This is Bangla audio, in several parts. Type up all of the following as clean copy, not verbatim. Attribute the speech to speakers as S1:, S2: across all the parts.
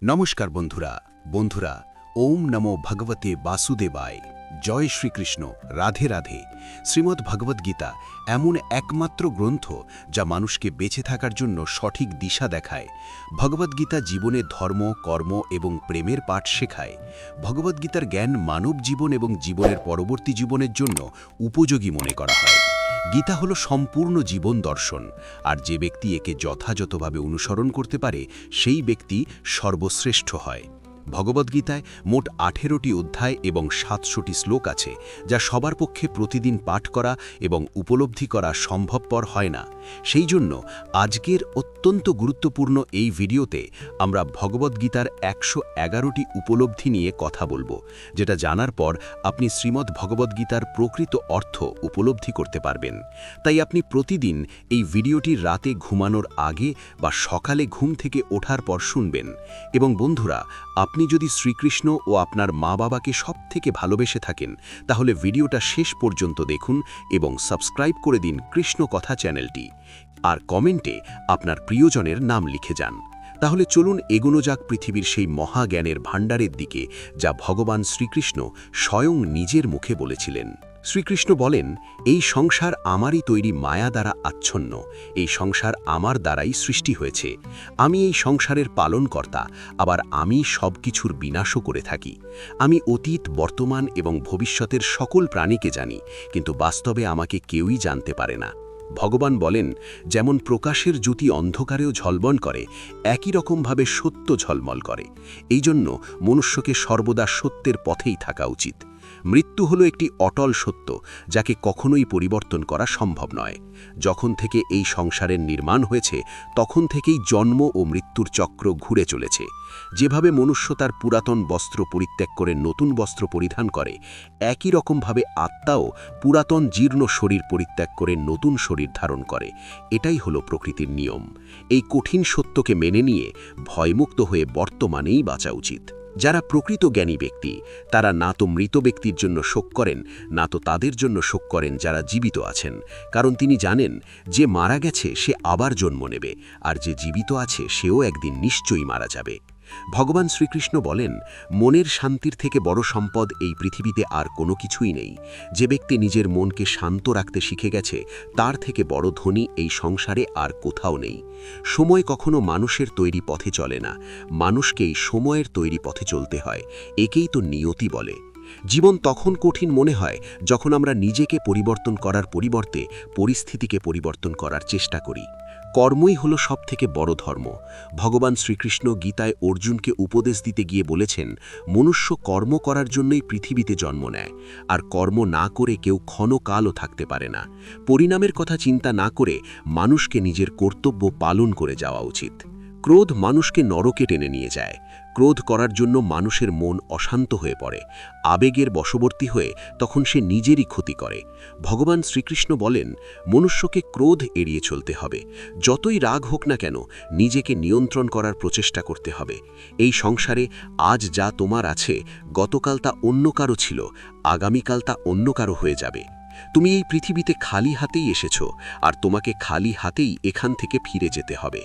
S1: নমস্কার বন্ধুরা ওম নমো ভগবতে বাসুদেবায়। জয় শ্রীকৃষ্ণ, রাধে রাধে। শ্রীমদ্ ভগবদ্গীতা এমন একমাত্র গ্রন্থ যা মানুষকে বেঁচে থাকার জন্য সঠিক দিশা দেখায়। ভগবদ্গীতা জীবনে ধর্ম, কর্ম এবং প্রেমের পাঠ শেখায়। ভগবদ্গীতার জ্ঞান মানব জীবন এবং জীবনের পরবর্তী জীবনের জন্য উপযোগী মনে করা হয়। গীতা হলো সম্পূর্ণ জীবন দর্শন, আর যে ব্যক্তি একে যথাযথভাবে অনুসরণ করতে পারে সেই ব্যক্তি সর্বশ্রেষ্ঠ হয়। ভগবদ্গীতায় মোট 18টি অধ্যায় এবং 700টি শ্লোক আছে, যা সবার পক্ষে প্রতিদিন পাঠ করা এবং উপলব্ধি করা সম্ভবপর হয় না। সেই জন্য আজকের অত্যন্ত গুরুত্বপূর্ণ এই ভিডিওতে আমরা ভগবদ্গীতার 111টি উপলব্ধি নিয়ে কথা বলবো, যেটা জানার পর আপনি শ্রীমদ্ ভগবদ্গীতার প্রকৃত অর্থ উপলব্ধি করতে পারবেন। তাই আপনি প্রতিদিন এই ভিডিওটি রাতে ঘুমানোর আগে বা সকালে ঘুম থেকে ওঠার পর শুনবেন। এবং বন্ধুরা, আপনি যদি শ্রীকৃষ্ণ ও আপনার মা বাবাকে সবথেকে ভালোবেসে থাকেন, তাহলে ভিডিওটা শেষ পর্যন্ত দেখুন এবং সাবস্ক্রাইব করে দিন কৃষ্ণ কথা চ্যানেলটি, আর কমেন্টে আপনার প্রিয়জনের নাম লিখে যান। তাহলে চলুন এগোনো যাক পৃথিবীর সেই মহাজ্ঞানের ভাণ্ডারের দিকে, যা ভগবান শ্রীকৃষ্ণ স্বয়ং নিজের মুখে বলেছিলেন। শ্রীকৃষ্ণ বলেন, এই সংসার আমারই তৈরি মায়া দ্বারা আচ্ছন্ন, এই সংসার আমার দ্বারাই সৃষ্টি হয়েছে। আমি এই সংসারের পালনকর্তা, আবার আমি সব কিছুর বিনাশও করে থাকি। আমি অতীত, বর্তমান এবং ভবিষ্যতের সকল প্রাণীকে জানি, কিন্তু বাস্তবে আমাকে কেউই জানতে পারে না। ভগবান বলেন, যেমন প্রকাশের জ্যোতি অন্ধকারেও ঝলমল করে, একই রকমভাবে সত্য ঝলমল করে। এই জন্য মনুষ্যকে সর্বদা সত্যের পথেই থাকা উচিত। মৃত্যু হলো একটি অটল সত্য, যাকে কখনোই পরিবর্তন করা সম্ভব নয়। যখন থেকে এই সংসারের নির্মাণ হয়েছে, তখন থেকেই জন্ম ও মৃত্যুর চক্র ঘুরে চলেছে। যেভাবে মনুষ্য তার পুরাতন বস্ত্র পরিত্যাগ করে নতুন বস্ত্র পরিধান করে, একই রকমভাবে আত্মাও পুরাতন জীর্ণ শরীর পরিত্যাগ করে নতুন শরীর ধারণ করে। এটাই হলো প্রকৃতির নিয়ম। এই কঠিন সত্যকে মেনে নিয়ে ভয়মুক্ত হয়ে বর্তমানেই বাঁচা উচিত। যারা প্রকৃত জ্ঞানী ব্যক্তি, তারা না তো মৃত ব্যক্তির জন্য শোক করেন, না তো তাদের জন্য শোক করেন যারা জীবিত আছেন। কারণ তিনি জানেন, যে মারা গেছে সে আবার জন্ম নেবে, আর যে জীবিত আছে সেও একদিন নিশ্চয়ই মারা যাবে। ভগবান শ্রীকৃষ্ণ বলেন, মনের শান্তির থেকে বড় সম্পদ এই পৃথিবীতে আর কোনো কিছুই নেই। যে ব্যক্তি নিজের মনকে শান্ত রাখতে শিখে গেছে, তার থেকে বড় ধনী এই সংসারে আর কোথাও নেই। সময় কখনো মানুষের তৈরি পথে চলে না, মানুষকেই সময়ের তৈরি পথে চলতে হয়। একেই তো নিয়তি বলে। জীবন তখন কঠিন মনে হয় যখন আমরা নিজেকে পরিবর্তন করার পরিবর্তে পরিস্থিতিকে পরিবর্তন করার চেষ্টা করি। কর্মই হলো সবথেকে বড় ধর্ম। ভগবান শ্রীকৃষ্ণ গীতায় অর্জুনকে উপদেশ দিতে গিয়ে বলেছেন, মনুষ্য কর্ম করার জন্যই পৃথিবীতে জন্ম নেয়, আর কর্ম না করে কেউ ক্ষণকালও থাকতে পারে না। পরিণামের কথা চিন্তা না করে মানুষকে নিজের কর্তব্য পালন করে যাওয়া উচিত। ক্রোধ মানুষকে নরকে টেনে নিয়ে যায়। ক্রোধ করার জন্য মানুষের মন অশান্ত হয়ে পড়ে, আবেগের বশবর্তী হয়ে তখন সে নিজেরই ক্ষতি করে। ভগবান শ্রীকৃষ্ণ বলেন, মনুষ্যকে ক্রোধ এড়িয়ে চলতে হবে। যতই রাগ হোক না কেন, নিজেকে নিয়ন্ত্রণ করার প্রচেষ্টা করতে হবে। এই সংসারে আজ যা তোমার আছে, গতকাল তা অন্য কারো ছিল, আগামীকাল তা অন্য কারো হয়ে যাবে। তুমি এই পৃথিবীতে খালি হাতেই এসেছো, আর তোমাকে খালি হাতেই এখান থেকে ফিরে যেতে হবে।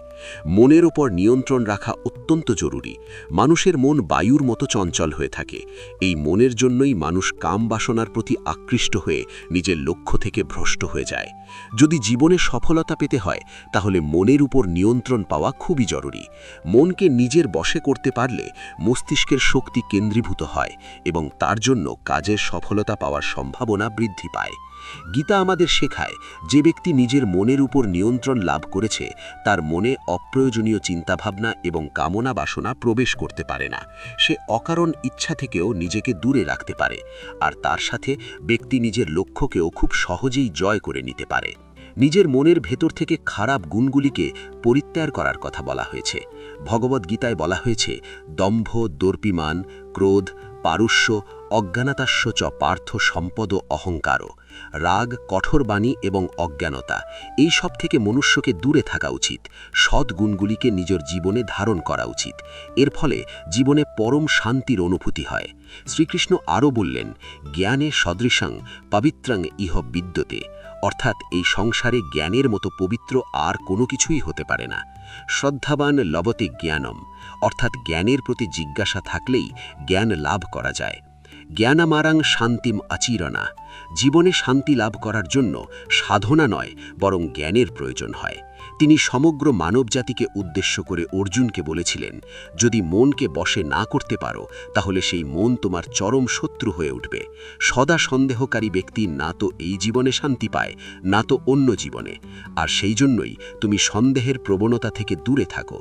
S1: মনের ওপর নিয়ন্ত্রণ রাখা অত্যন্ত জরুরি। মানুষের মন বায়ুর মতো চঞ্চল হয়ে থাকে। এই মনের জন্যই মানুষ কাম বাসনার প্রতি আকৃষ্ট হয়ে নিজের লক্ষ্য থেকে ভ্রষ্ট হয়ে যায়। যদি জীবনে সফলতা পেতে হয়, তাহলে মনের উপর নিয়ন্ত্রণ পাওয়া খুবই জরুরি। মনকে নিজের বশে করতে পারলে মস্তিষ্কের শক্তি কেন্দ্রীভূত হয় এবং তার জন্য কাজের সফলতা পাওয়ার সম্ভাবনা বৃদ্ধি পায়। গীতা আমাদের শেখায়, যে ব্যক্তি নিজের মনের উপর নিয়ন্ত্রণ লাভ করেছে, তার মনে অপ্রয়োজনীয় চিন্তাভাবনা এবং কামনা বাসনা প্রবেশ করতে পারে না। সে অকারণ ইচ্ছা থেকেও নিজেকে দূরে রাখতে পারে, আর তার সাথে ব্যক্তি নিজের লক্ষ্যকেও খুব সহজেই জয় করে নিতে পারে। নিজের মনের ভেতর থেকে খারাপ গুণগুলিকে পরিত্যাগ করার কথা বলা হয়েছে। ভগবদ্গীতায় বলা হয়েছে, দম্ভ, দর্পিমান, ক্রোধ, পারুষ্য, অজ্ঞানতাস্য চ পার্থ সম্পদ অহংকারও। রাগ, কঠোর বাণী এবং অজ্ঞানতা, এই সব থেকে মনুষ্যকে দূরে থাকা উচিত। সৎ গুণগুলিকে নিজের জীবনে ধারণ করা উচিত। এর ফলে জীবনে পরম শান্তির অনুভূতি হয়। শ্রীকৃষ্ণ আরও বললেন, জ্ঞানে সদৃশং পবিত্রং ইহ বিদ্যতে, অর্থাৎ এই সংসারে জ্ঞানের মতো পবিত্র আর কোনো কিছুই হতে পারে না। শ্রদ্ধাবান লবতে জ্ঞানম, অর্থাৎ জ্ঞানের প্রতি জিজ্ঞাসা থাকলেই জ্ঞান লাভ করা যায়। জ্ঞানামারাং শান্তিম আচিরণা, জীবনে শান্তি লাভ করার জন্য সাধনা নয় বরং জ্ঞানের প্রয়োজন হয়। তিনি সমগ্র মানবজাতিকে উদ্দেশ্য করে অর্জুনকে বলেছিলেন, যদি মনকে বশে না করতে পারো তাহলে সেই মন তোমার চরম শত্রু হয়ে উঠবে। সদা সন্দেহকারী ব্যক্তি না তো এই জীবনে শান্তি পায়, না তো অন্য জীবনে। আর সেই জন্যই তুমি সন্দেহের প্রবণতা থেকে দূরে থাকো।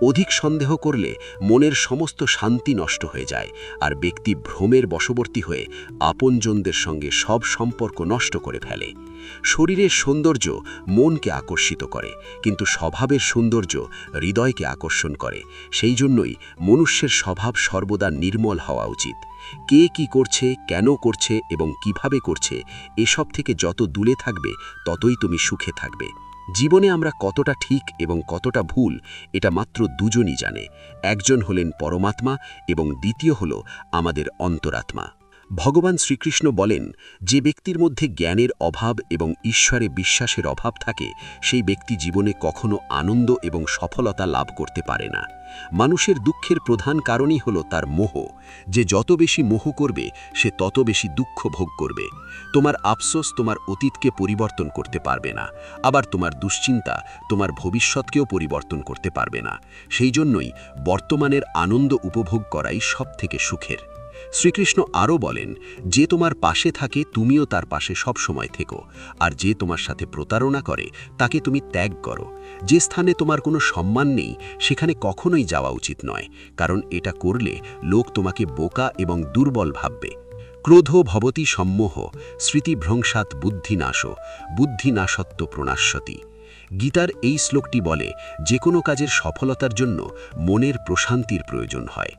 S1: অধিক সন্দেহ করলে মনের সমস্ত শান্তি নষ্ট হয়ে যায়, আর ব্যক্তি ভ্রমের বশবর্তী হয়ে আপনজনদের সঙ্গে সব সম্পর্ক নষ্ট করে ফেলে। শরীরের সৌন্দর্য মনকে আকর্ষিত করে, কিন্তু স্বভাবের সৌন্দর্য হৃদয়কে আকর্ষণ করে। সেই জন্যই মনুষ্যের স্বভাব সর্বদা নির্মল হওয়া উচিত। কে কি করছে, কেন করছে এবং কিভাবে করছে, এসব থেকে যত দূরে থাকবে ততই তুমি সুখে থাকবে। জীবনে আমরা কতটা ঠিক এবং কতটা ভুল এটা মাত্র দুজনই জানে। একজন হলেন পরমাত্মা এবং দ্বিতীয় হল আমাদের অন্তরাত্মা। ভগবান শ্রীকৃষ্ণ বলেন, যে ব্যক্তির মধ্যে জ্ঞানের অভাব এবং ঈশ্বরে বিশ্বাসের অভাব থাকে সেই ব্যক্তি জীবনে কখনো আনন্দ এবং সফলতা লাভ করতে পারে না। মানুষের দুঃখের প্রধান কারণই হল তার মোহ। যে যত বেশি মোহ করবে সে তত বেশি দুঃখ ভোগ করবে। তোমার আফসোস তোমার অতীতকে পরিবর্তন করতে পারবে না, আবার তোমার দুশ্চিন্তা তোমার ভবিষ্যৎকেও পরিবর্তন করতে পারবে না। সেই জন্যই বর্তমানের আনন্দ উপভোগ করাই সবথেকে সুখের। শ্রীকৃষ্ণ আরও বলেন, যে তোমার পাশে থাকে তুমিও তার পাশে সবসময় থেকো, আর যে তোমার সাথে প্রতারণা করে তাকে তুমি ত্যাগ করো। যে স্থানে তোমার কোনো সম্মান নেই সেখানে কখনোই যাওয়া উচিত নয়, কারণ এটা করলে লোক তোমাকে বোকা এবং দুর্বল ভাববে। ক্রোধ ভবতি সম্মোহ, স্মৃতিভ্রংসাৎ বুদ্ধিনাশ, বুদ্ধিনাশত্ব প্রণাশ্যতি। গীতার এই শ্লোকটি বলে, যে কোনো কাজের সফলতার জন্য মনের প্রশান্তির প্রয়োজন হয়।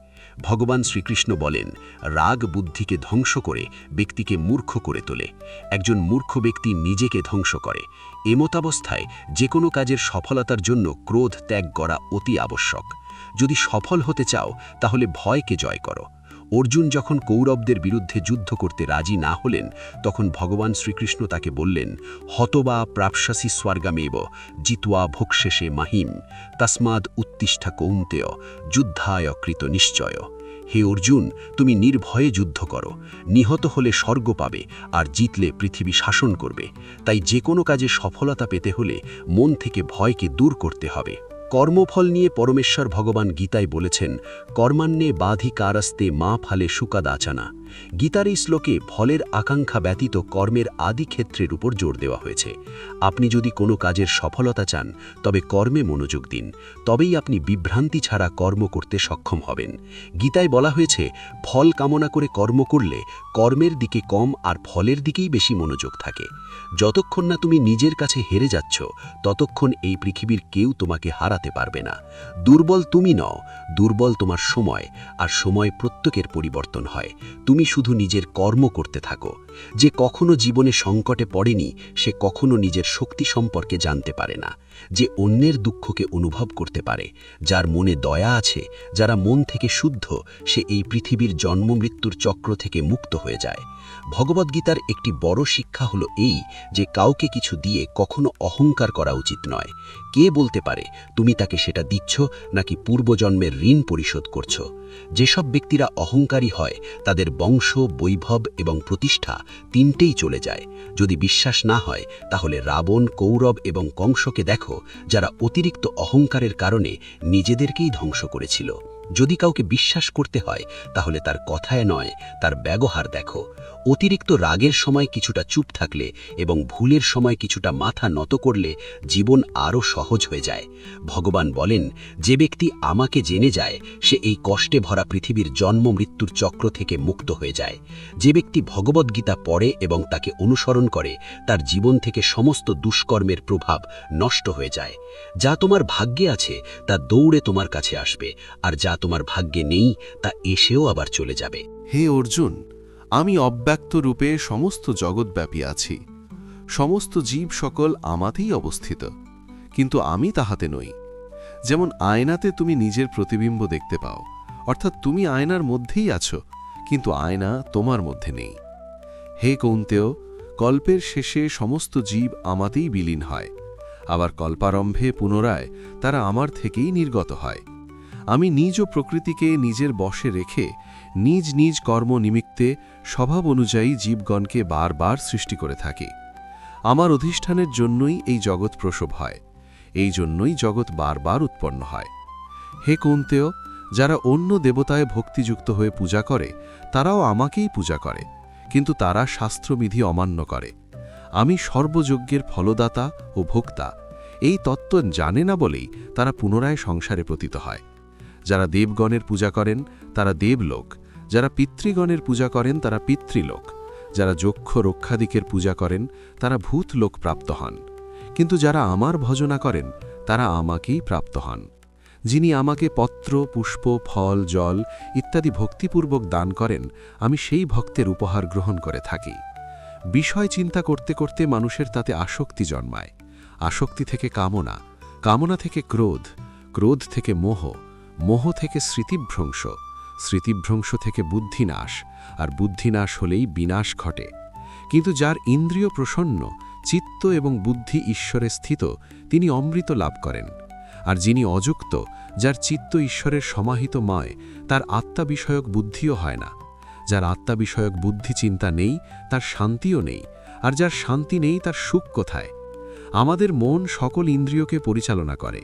S1: ভগবান শ্রীকৃষ্ণ বলেন, রাগ বুদ্ধিকে ধ্বংস করে ব্যক্তিকে মূর্খ করে তোলে। একজন মূর্খ ব্যক্তি নিজেকে ধ্বংস করে। এমতাবস্থায় যে কোনো কাজের সফলতার জন্য ক্রোধ ত্যাগ করা অতি আবশ্যক। যদি সফল হতে চাও তাহলে ভয়কে জয় করো। অর্জুন যখন কৌরবদের বিরুদ্ধে যুদ্ধ করতে রাজি না হলেন তখন ভগবান শ্রীকৃষ্ণ তাকে বললেন, হতবা প্রাপ্স্যাসি স্বর্গামেব জিত্বা ভোক্ষ্যসে মাহিম তস্মাদ উত্তিষ্ঠা কৌন্তেয় যুদ্ধায় কৃত নিশ্চয়। হে অর্জুন, তুমি নির্ভয়ে যুদ্ধ করো। নিহত হলে স্বর্গ পাবে, আর জিতলে পৃথিবী শাসন করবে। তাই যে কোনো কাজে সফলতা পেতে হলে মন থেকে ভয়কে দূর করতে হবে। কর্মফল নিয়ে পরমেশ্বর ভগবান গীতায় বলেছেন, কর্মান্নে বাধিকারস্তে মা ফালে সুকাদাচানা। গীতার এই শ্লোকে ফলের আকাঙ্ক্ষা ব্যতীত কর্মের আদি ক্ষেত্রের উপর জোর দেওয়া হয়েছে। আপনি যদি কোনো কাজের সফলতা চান তবে কর্মে মনোযোগ দিন, তবেই আপনি বিভ্রান্তি ছাড়া কর্ম করতে সক্ষম হবেন। গীতায় বলা হয়েছে, ফল কামনা করে কর্ম করলে কর্মের দিকে কম আর ফলের দিকেই বেশি মনোযোগ থাকে। যতক্ষণ না তুমি নিজের কাছে হেরে যাচ্ছ ততক্ষণ এই পৃথিবীর কেউ তোমাকে হারাতে পারবে না। দুর্বল তুমি নও, দুর্বল তোমার সময়, আর সময় প্রত্যেকের পরিবর্তন হয়। তুমি শুধু নিজের কর্ম করতে থাকো। যে কখনো জীবনে সংকটে পড়েনি সে কখনো নিজের শক্তি সম্পর্কে জানতে পারে না। যে অন্যের দুঃখকে অনুভব করতে পারে, যার মনে দয়া আছে, যারা মন থেকে শুদ্ধ, সে এই পৃথিবীর জন্ম মৃত্যুর চক্র থেকে মুক্ত হয়ে যায়। ভগবদ্গীতার একটি বড় শিক্ষা হলো এই যে কাউকে কিছু দিয়ে কখনো অহংকার করা উচিত নয়। কে বলতে পারে তুমি তাকে সেটা দিচ্ছ নাকি পূর্বজন্মের ঋণ পরিশোধ করছো? যেসব ব্যক্তিরা অহংকারী হয় তাদের বংশ, বৈভব এবং প্রতিষ্ঠা তিনটেই চলে যায়। যদি বিশ্বাস না হয় তাহলে রাবণ, কৌরব এবং কংসকে দেখো, যারা অতিরিক্ত অহংকারের কারণে নিজেদেরকেই ধ্বংস করেছিল। যদি কাউকে বিশ্বাস করতে হয় তাহলে তার কথায় নয়, তার ব্যবহার দেখো। অতিরিক্ত রাগের সময় কিছুটা চুপ থাকলে এবং ভুলের সময় কিছুটা মাথা নত করলে জীবন আরও সহজ হয়ে যায়। ভগবান বলেন, যে ব্যক্তি আমাকে জেনে যায় সে এই কষ্টে ভরা পৃথিবীর জন্ম মৃত্যুর চক্র থেকে মুক্ত হয়ে যায়। যে ব্যক্তি ভগবদ্গীতা পড়ে এবং তাকে অনুসরণ করে তার জীবন থেকে সমস্ত দুষ্কর্মের প্রভাব নষ্ট হয়ে যায়। যা তোমার ভাগ্যে আছে তা দৌড়ে তোমার কাছে আসবে, আর যা তোমার ভাগ্যে নেই তা এসেও আবার চলে যাবে।
S2: হে অর্জুন, আমি অব্যক্ত রূপে সমস্ত জগৎব্যাপী আছি। সমস্ত জীব সকল আমাতেই অবস্থিত, কিন্তু আমি তাহাতে নই। যেমন আয়নাতে তুমি নিজের প্রতিবিম্ব দেখতে পাও, অর্থাৎ তুমি আয়নার মধ্যেই আছো, কিন্তু আয়না তোমার মধ্যে নেই। হে কৌন্তেয়, কল্পের শেষে সমস্ত জীব আমাতেই বিলীন হয়, আবার কল্পারম্ভে পুনরায় তারা আমার থেকেই নির্গত হয়। আমি নিজ প্রকৃতিকে নিজের বশে রেখে নিজ নিজ কর্ম নিমিত্তে স্বভাব অনুযায়ী জীবগণকে বারবার সৃষ্টি করে থাকি। আমার অধিষ্ঠানের জন্যই এই জগৎ প্রসব হয়, এই জন্যই জগৎ বারবার উৎপন্ন হয়। হে কৌন্তেয়, যারা অন্য দেবতায় ভক্তিযুক্ত হয়ে পূজা করে তারাও আমাকেই পূজা করে, কিন্তু তারা শাস্ত্রবিধি অমান্য করে। আমি সর্বযজ্ঞের ফলদাতা ও ভোক্তা এই তত্ত্ব জানে না বলেই তারা পুনরায় সংসারে পতিত হয়। যারা দেবগণের পূজা করেন তারা দেবলোক, যারা পিতৃগণের পূজা করেন তারা পিতৃলোক, যারা যক্ষ রক্ষাদিকের পূজা করেন তারা ভূতলোক প্রাপ্ত হন, কিন্তু যারা আমার ভজনা করেন তারা আমাকেই প্রাপ্ত হন। যিনি আমাকে পত্র, পুষ্প, ফল, জল ইত্যাদি ভক্তিপূর্বক দান করেন, আমি সেই ভক্তের উপহার গ্রহণ করে থাকি। বিষয় চিন্তা করতে করতে মানুষের তাতে আসক্তি জন্মায়। আসক্তি থেকে কামনা, কামনা থেকে ক্রোধ, ক্রোধ থেকে মোহ, মোহ থেকে স্মৃতিভ্রংশ, স্মৃতিভ্রংশ থেকে বুদ্ধিনাশ, আর বুদ্ধিনাশ হলেই বিনাশ ঘটে। কিন্তু যার ইন্দ্রিয় প্রসন্ন, চিত্ত এবং বুদ্ধি ঈশ্বরে স্থিত, তিনি অমৃত লাভ করেন। আর যিনি অযুক্ত, যার চিত্ত ঈশ্বরের সমাহিত ময়, তার আত্মা বিষয়ক বুদ্ধিও হয় না। যার আত্মা বিষয়ক বুদ্ধি চিন্তা নেই, তার শান্তিও নেই, আর যার শান্তি নেই তার সুখ কোথায়? আমাদের মন সকল ইন্দ্রিয়কে পরিচালনা করে।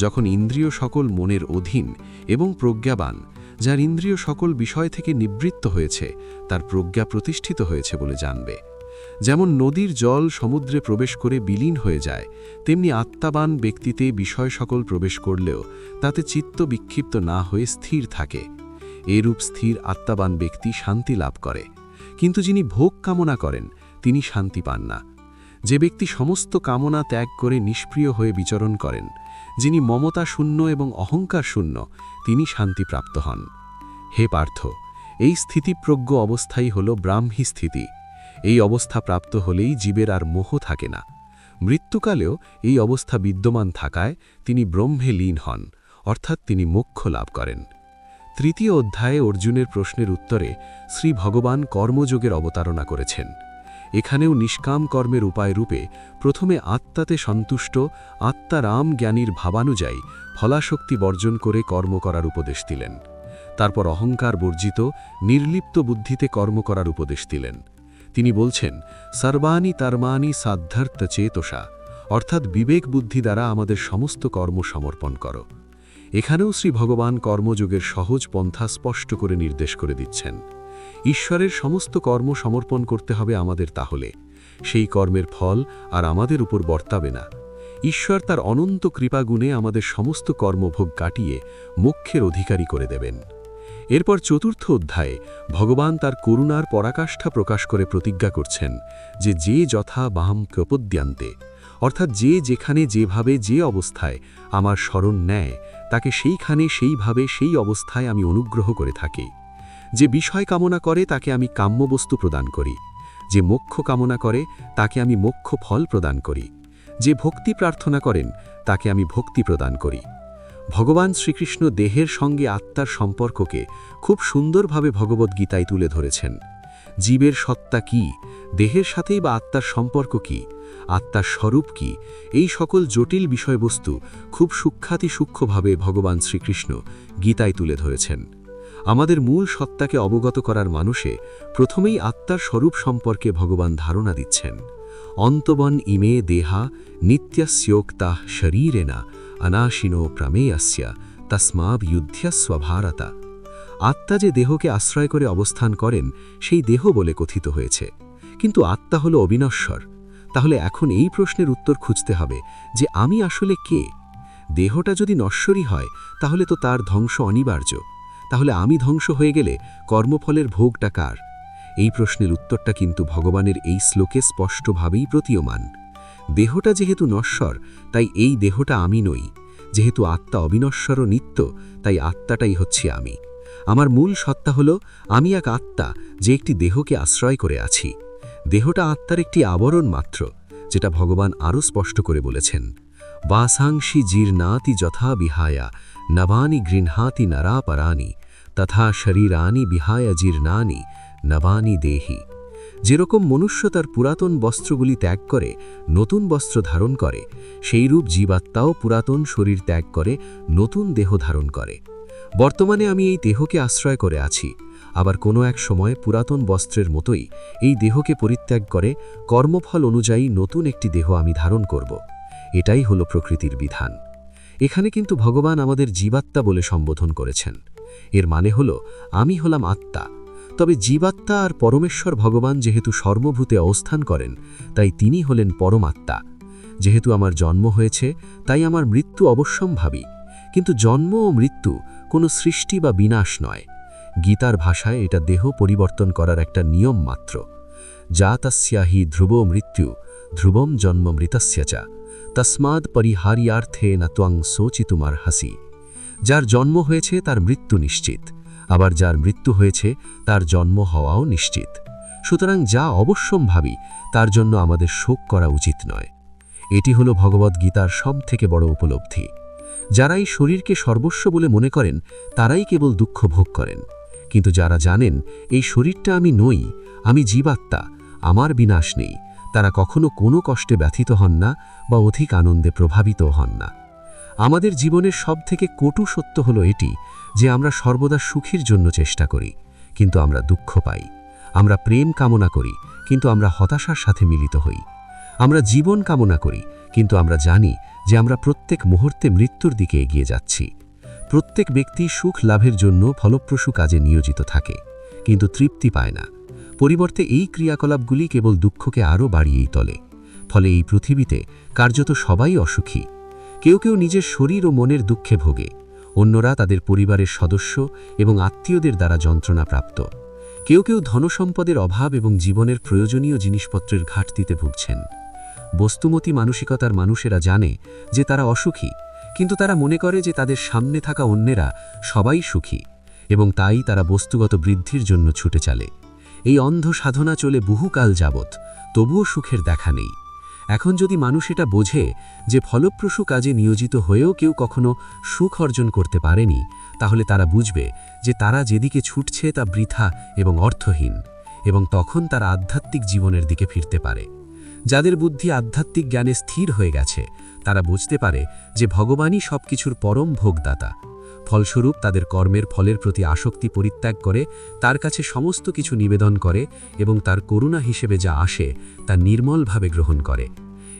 S2: যখন ইন্দ্রিয় সকল মনের অধীন এবং প্রজ্ঞাবান, যার ইন্দ্রিয় সকল বিষয় থেকে নিবৃত্ত হয়েছে, তার প্রজ্ঞা প্রতিষ্ঠিত হয়েছে বলে জানবে। যেমন নদীর জল সমুদ্রে প্রবেশ করে বিলীন হয়ে যায়, তেমনি আত্মাবান ব্যক্তিতে বিষয় সকল প্রবেশ করলেও তাতে চিত্ত বিক্ষিপ্ত না হয়ে স্থির থাকে। এরূপ স্থির আত্মাবান ব্যক্তি শান্তি লাভ করে। কিন্তু যিনি ভোগ কামনা করেন তিনি শান্তি পান না। যে ব্যক্তি সমস্ত কামনা ত্যাগ করে নিষ্প্রিয় হয়ে বিচরণ করেন, যিনি মমতা শূন্য এবং অহংকার শূন্য, তিনি শান্তিপ্রাপ্ত হন। হে পার্থ, এই স্থিতিপ্রজ্ঞ অবস্থাই হল ব্রাহ্মী স্থিতি। এই অবস্থা প্রাপ্ত হলেই জীবের আর মোহ থাকে না। মৃত্যুকালেও এই অবস্থা বিদ্যমান থাকায় তিনি ব্রহ্মে লীন হন, অর্থাৎ তিনি মোক্ষ লাভ করেন। তৃতীয় অধ্যায়ে অর্জুনের প্রশ্নের উত্তরে শ্রী ভগবান কর্মযোগের অবতারণা করেছেন। এখানেও নিষ্কাম কর্মের উপায় রূপে প্রথমে আত্মাতে সন্তুষ্ট আত্মারাম জ্ঞানীর ভাবানুযায়ী ফলাশক্তি বর্জন করে কর্ম করার উপদেশ দিলেন। তারপর অহংকার বর্জিত নির্লিপ্ত বুদ্ধিতে কর্ম করার উপদেশ দিলেন। তিনি বলছেন, সর্বাণি তর্মাণি সাধ্যার্থ চেতসা, অর্থাৎ বিবেক বুদ্ধি দ্বারা আমাদের সমস্ত কর্ম সমর্পণ করো। এখানেও শ্রী ভগবান কর্মযোগের সহজ পন্থা স্পষ্ট করে নির্দেশ করে দিচ্ছেন। ঈশ্বরের সমস্ত কর্ম সমর্পণ করতে হবে আমাদের, তাহলে সেই কর্মের ফল আর আমাদের উপর বর্তাবে না। ঈশ্বর তার অনন্ত কৃপাগুণে আমাদের সমস্ত কর্মভোগ কাটিয়ে মোক্ষের অধিকারী করে দেবেন। এরপর চতুর্থ অধ্যায়ে ভগবান তার করুণার পরাকাষ্ঠা প্রকাশ করে প্রতিজ্ঞা করছেন যে যে যথা বাহম প্রপদ্যান্তে, অর্থাৎ যে যেখানে যেভাবে যে অবস্থায় আমার শরণ নেয় তাকে সেইখানে সেইভাবে সেই অবস্থায় আমি অনুগ্রহ করে থাকি। যে বিষয় কামনা করে তাকে আমি কাম্যবস্তু প্রদান করি, যে মোক্ষ কামনা করে তাকে আমি মোক্ষ ফল প্রদান করি, যে ভক্তি প্রার্থনা করেন তাকে আমি ভক্তি প্রদান করি। ভগবান শ্রীকৃষ্ণ দেহের সঙ্গে আত্মার সম্পর্ককে খুব সুন্দরভাবে ভগবদ্গীতায় তুলে ধরেছেন। জীবের সত্তা কি, দেহের সাথেই বা আত্মার সম্পর্ক কি, আত্মার স্বরূপ কি, এই সকল জটিল বিষয়বস্তু খুব সূক্ষ্মভাবে ভগবান শ্রীকৃষ্ণ গীতায় তুলে ধরেছেন। আমাদের মূল সত্তাকে অবগত করার মানুষে প্রথমেই আত্মার স্বরূপ সম্পর্কে ভগবান ধারণা দিচ্ছেন। অন্তবন ইমে দেহা নিত্যস্যোক্তা শরীরেনা অনাশিনো প্রমেয়স্য তস্মাভ্যুধ্যস্ব ভারত। আত্মা যে দেহকে আশ্রয় করে অবস্থান করেন সেই দেহ বলে কথিত হয়েছে, কিন্তু আত্মা হল অবিনশ্বর। তাহলে এখন এই প্রশ্নের উত্তর খুঁজতে হবে যে আমি আসলে কে? দেহটা যদি নশ্বরই হয় তাহলে তো তার ধ্বংস অনিবার্য। তাহলে আমি ধ্বংস হয়ে গেলে কর্মফলের ভোগটা কার? এই প্রশ্নের উত্তরটা কিন্তু ভগবানের এই শ্লোকে স্পষ্টভাবেই প্রতীয়মান। দেহটা যেহেতু নশ্বর, তাই এই দেহটা আমি নই। যেহেতু আত্মা অবিনশ্বর ও নিত্য, তাই আত্মাটাই হচ্ছে আমি। আমার মূল সত্তা হল আমি এক আত্মা যে একটি দেহকে আশ্রয় করে আছি। দেহটা আত্মার একটি আবরণ মাত্র, যেটা ভগবান আরও স্পষ্ট করে বলেছেন। বাসাংশি জীর্ণাতি যথা বিহায়া নবানি গৃহাতি নরাপরানি তথা শরীরানি বিহায় জীর্ণানি নবানি দেহি।
S3: যেরকম মনুষ্য তার পুরাতন বস্ত্রগুলি ত্যাগ করে নতুন বস্ত্র ধারণ করে, সেইরূপ জীবাত্মাও পুরাতন শরীর ত্যাগ করে নতুন দেহ ধারণ করে। বর্তমানে আমি এই দেহকে আশ্রয় করে আছি, আবার কোনো এক সময় পুরাতন বস্ত্রের মতোই এই দেহকে পরিত্যাগ করে কর্মফল অনুযায়ী নতুন একটি দেহ আমি ধারণ করব। এটাই হলো প্রকৃতির বিধান। এখানে কিন্তু ভগবান আমাদের জীবাত্মা বলে সম্বোধন করেছেন। এর মানে হলো আমি হলাম আত্মা। তবে জীবাত্মা আর পরমেশ্বর ভগবান যেহেতু সর্বভূতে অবস্থান করেন, তাই তিনি হলেন পরমাত্মা। যেহেতু আমার জন্ম হয়েছে, তাই আমার মৃত্যু অবশ্যম্ভাবী। কিন্তু জন্ম ও মৃত্যু কোনো সৃষ্টি বা বিনাশ নয়। গীতার ভাষায় এটা দেহ পরিবর্তন করার একটা নিয়ম মাত্র। জাতস্যা হি ধ্রুব মৃত্যু ধ্রুবম জন্ম মৃতস্য চ তস্মাদ পরিহার্যার্থে ন ত্বং শোচিতুমর্হসি। যার জন্ম হয়েছে তার মৃত্যু নিশ্চিত, আবার যার মৃত্যু হয়েছে তার জন্ম হওয়াও নিশ্চিত। সুতরাং যা অবশ্যম্ভাবী তার জন্য আমাদের শোক করা উচিত নয়। এটি হলো ভগবদ্গীতার সবথেকে বড় উপলব্ধি। যারা এই শরীরকে সর্বস্ব বলে মনে করেন তারাই কেবল দুঃখ ভোগ করেন। কিন্তু যারা জানেন এই শরীরটা আমি নই, আমি জীবাত্মা, আমার বিনাশ নেই, তারা কখনো কোনো কষ্টে ব্যথিত হন না বা অধিক আনন্দে প্রভাবিত হন না। আমাদের জীবনের সবথেকে কটু সত্য হলো এটি যে আমরা সর্বদা সুখের জন্য চেষ্টা করি, কিন্তু আমরা দুঃখ পাই। আমরা প্রেম কামনা করি, কিন্তু আমরা হতাশার সাথে মিলিত হই। আমরা জীবন কামনা করি, কিন্তু আমরা জানি যে আমরা প্রত্যেক মুহূর্তে মৃত্যুর দিকে এগিয়ে যাচ্ছি। প্রত্যেক ব্যক্তি সুখ লাভের জন্য ফলপ্রসূ কাজে নিয়োজিত থাকে, কিন্তু তৃপ্তি পায় না। পরিবর্তে এই ক্রিয়াকলাপগুলি কেবল দুঃখকে আরও বাড়িয়েই তোলে। ফলে এই পৃথিবীতে কার্যত সবাই অসুখী। কেউ কেউ নিজের শরীর ও মনের দুঃখে ভোগে, অন্যরা তাদের পরিবারের সদস্য এবং আত্মীয়দের দ্বারা যন্ত্রণাপ্রাপ্ত। কেউ কেউ ধনসম্পদের অভাব এবং জীবনের প্রয়োজনীয় জিনিসপত্রের ঘাটতিতে ভুগছেন। বস্তুমতী মানসিকতার মানুষেরা জানে যে তারা অসুখী, কিন্তু তারা মনে করে যে তাদের সামনে থাকা অন্যেরা সবাই সুখী, এবং তাই তারা বস্তুগত বৃদ্ধির জন্য ছুটে চলে। এই অন্ধ সাধনা চলে বহুকাল যাবৎ, তবুও সুখের দেখা নেই। এখন যদি মানুষ এটা বোঝে যে ফলপ্রসূ কাজে নিয়োজিত হয়েও কেউ কখনো সুখ অর্জন করতে পারেনি, তাহলে তারা বুঝবে যে তারা যেদিকে ছুটছে তা বৃথা এবং অর্থহীন, এবং তখন তারা আধ্যাত্মিক জীবনের দিকে ফিরতে পারে। যাদের বুদ্ধি আধ্যাত্মিক জ্ঞানে স্থির হয়ে গেছে, তারা বুঝতে পারে যে ভগবানই সবকিছুর পরম ভোগদাতা। ফলস্বরূপ তাদের কর্মের ফলের প্রতি আসক্তি পরিত্যাগ করে তার কাছে সমস্ত কিছু নিবেদন করে এবং তার করুণা হিসেবে যা আসে তা নির্মলভাবে গ্রহণ করে।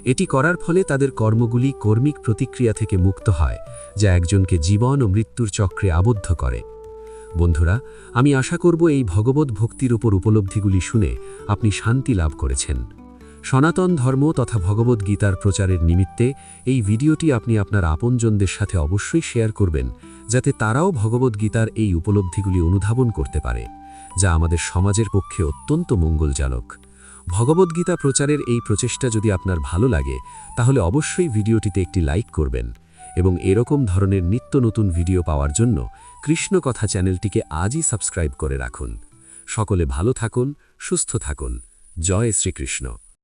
S3: এটি করার ফলে তাদের কর্মগুলি কর্মিক প্রতিক্রিয়া থেকে মুক্ত হয়, যা একজনকে জীবন ও মৃত্যুর চক্রে আবদ্ধ করে। বন্ধুরা, আমি আশা করব এই ভগবত ভক্তির উপর উপলব্ধিগুলি শুনে আপনি শান্তি লাভ করেছেন। সনাতন ধর্ম তথা ভগবত গীতার প্রচারের নিমিত্তে এই ভিডিওটি আপনি আপনার আপনজনদের সাথে অবশ্যই শেয়ার করবেন, যাতে তারাও ভগবত গীতার এই উপলব্ধিগুলি অনুধাবন করতে পারে, যা আমাদের সমাজের পক্ষে অত্যন্ত মঙ্গলজনক। ভগবত গীতা প্রচারের এই প্রচেষ্টা যদি আপনার ভালো লাগে, তাহলে অবশ্যই ভিডিওটিতে একটি লাইক করবেন এবং এরকম ধরনের নিত্য নতুন ভিডিও পাওয়ার জন্য কৃষ্ণ কথা চ্যানেলটিকে আজই সাবস্ক্রাইব করে রাখুন। সকলে ভালো থাকুন, সুস্থ থাকুন। জয় শ্রীকৃষ্ণ।